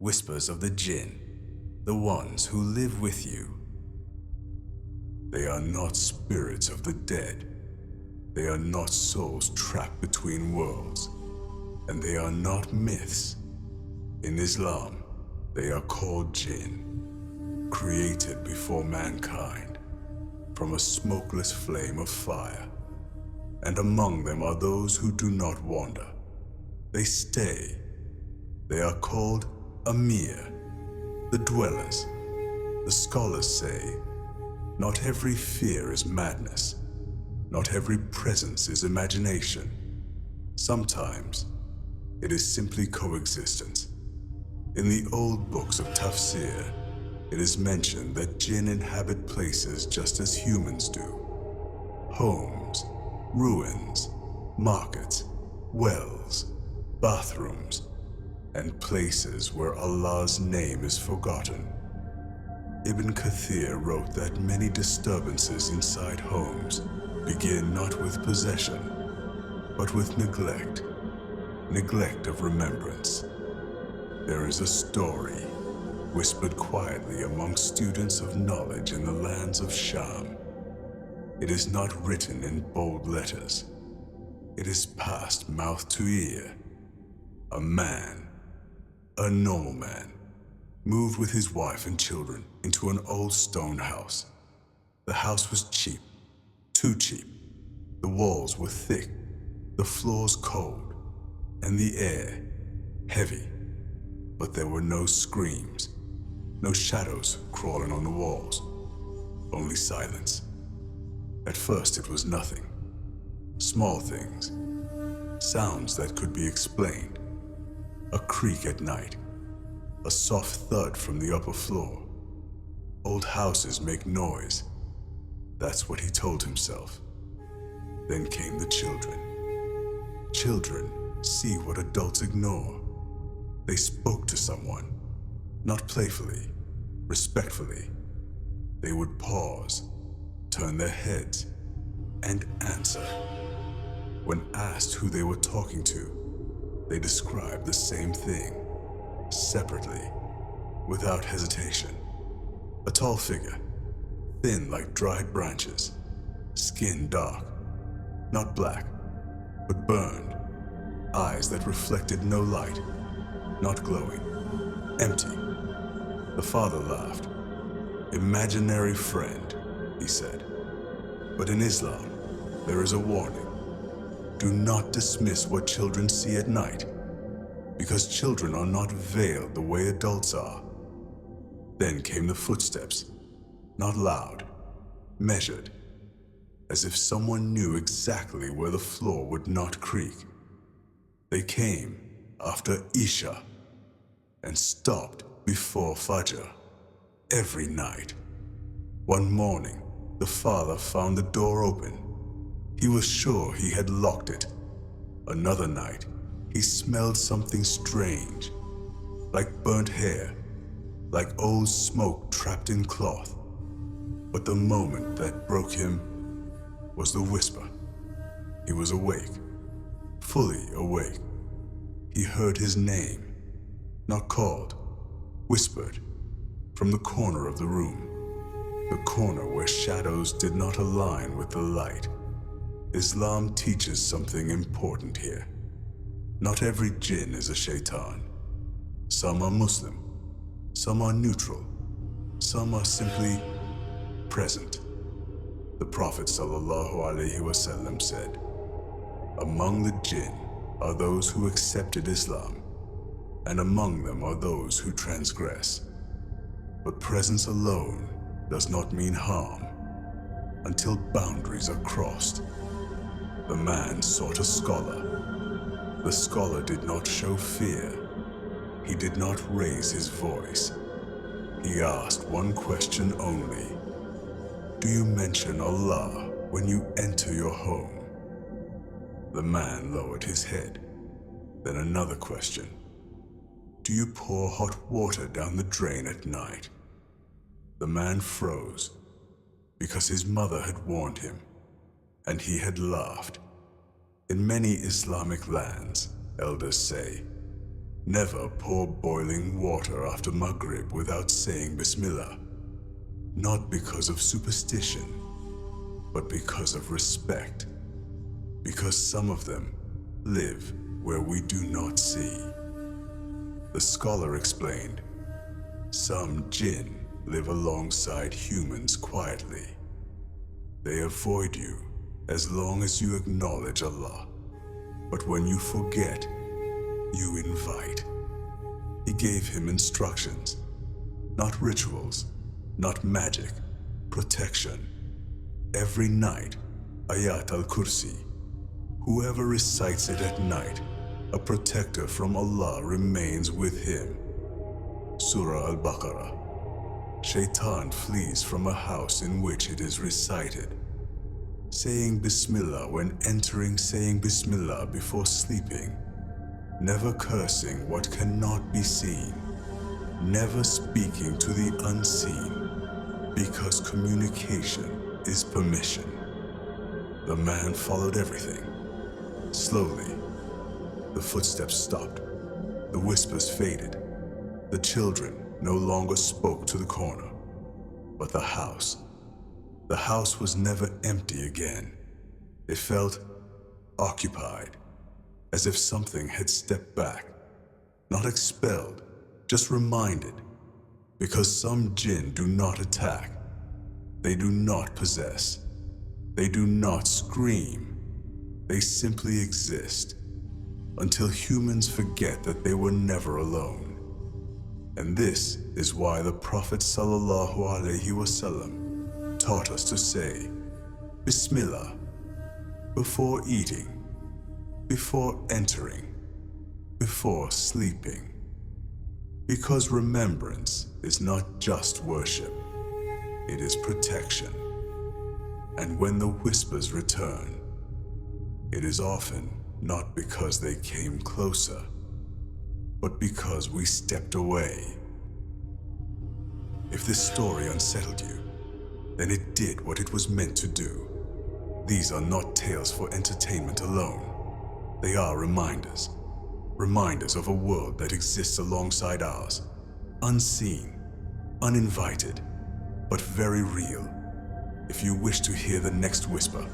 Whispers of the Jinn, the ones who live with you. They are not spirits of the dead. They are not souls trapped between worlds. And they are not myths. In Islam, they are called Jinn, created before mankind, from a smokeless flame of fire. And among them are those who do not wander. They stay. They are called Amir, the dwellers. The scholars say, not every fear is madness. Not every presence is imagination. Sometimes, it is simply coexistence. In the old books of Tafsir, it is mentioned that Jinn inhabit places just as humans do. Homes, ruins, markets, wells, bathrooms, and places where Allah's name is forgotten. Ibn Kathir wrote that many disturbances inside homes begin not with possession, but with neglect of remembrance. There is a story, whispered quietly among students of knowledge in the lands of Sham. It is not written in bold letters. It is passed mouth to ear. A man, a normal man, moved with his wife and children into an old stone house. The house was cheap, too cheap. The walls were thick, the floors cold, and the air heavy. But there were no screams, no shadows crawling on the walls, only silence. At first it was nothing. Small things, sounds that could be explained. A creak at night, a soft thud from the upper floor. Old houses make noise. That's what he told himself. Then came the children. Children see what adults ignore. They spoke to someone, not playfully, respectfully. They would pause, turn their heads, and answer. When asked who they were talking to, they described the same thing, separately, without hesitation. A tall figure, thin like dried branches, skin dark, not black, but burned, eyes that reflected no light, not glowing, empty. The father laughed. Imaginary friend, he said. But in Islam, there is a warning. Do not dismiss what children see at night, because children are not veiled the way adults are. Then came the footsteps, not loud, measured, as if someone knew exactly where the floor would not creak. They came after Isha and stopped before Fajr every night. One morning, the father found the door open. He was sure he had locked it. Another night, he smelled something strange, like burnt hair, like old smoke trapped in cloth. But the moment that broke him was the whisper. He was awake, fully awake. He heard his name, not called, whispered, from the corner of the room, the corner where shadows did not align with the light. Islam teaches something important here. Not every jinn is a shaitan. Some are Muslim, some are neutral, some are simply present. The Prophet ﷺ said, among the jinn are those who accepted Islam, and among them are those who transgress. But presence alone does not mean harm until boundaries are crossed. The man sought a scholar. The scholar did not show fear. He did not raise his voice. He asked one question only. Do you mention Allah when you enter your home? The man lowered his head. Then another question. Do you pour hot water down the drain at night? The man froze, because his mother had warned him, and he had laughed. In many Islamic lands, elders say, Never pour boiling water after Maghrib without saying Bismillah. Not because of superstition, but because of respect. Because some of them live where we do not see. The scholar explained, some Jinn live alongside humans quietly. They avoid you as long as you acknowledge Allah. But when you forget, you invite. He gave him instructions, not rituals, not magic, protection. Every night, Ayat al-Kursi. Whoever recites it at night, a protector from Allah remains with him. Surah al-Baqarah. Shaitan flees from a house in which it is recited. Saying Bismillah when entering, saying Bismillah before sleeping. Never cursing what cannot be seen. Never speaking to the unseen, because communication is permission. The man followed everything. Slowly, the footsteps stopped. The whispers faded. The children no longer spoke to the corner. But the house was never empty again. It felt occupied, as if something had stepped back, not expelled, just reminded. Because some Jinn do not attack. They do not possess. They do not scream. They simply exist until humans forget that they were never alone. And this is why the Prophet ﷺ taught us to say Bismillah before eating, before entering, before sleeping. Because remembrance is not just worship, it is protection. And when the whispers return, it is often not because they came closer, but because we stepped away. If this story unsettled you, then it did what it was meant to do. These are not tales for entertainment alone. They are reminders. Reminders of a world that exists alongside ours. Unseen, uninvited, but very real. If you wish to hear the next whisper,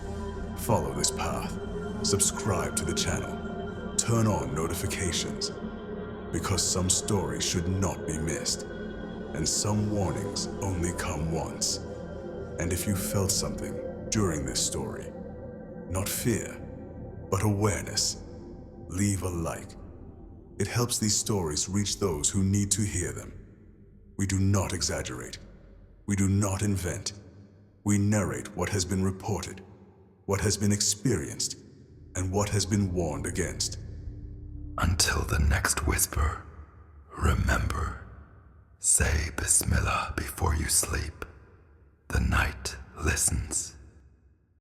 follow this path. Subscribe to the channel. Turn on notifications. Because some stories should not be missed, and some warnings only come once. And if you felt something during this story, not fear, but awareness, leave a like. It helps these stories reach those who need to hear them. We do not exaggerate. We do not invent. We narrate what has been reported, what has been experienced, and what has been warned against. Until the next whisper, remember, say Bismillah before you sleep. The night listens.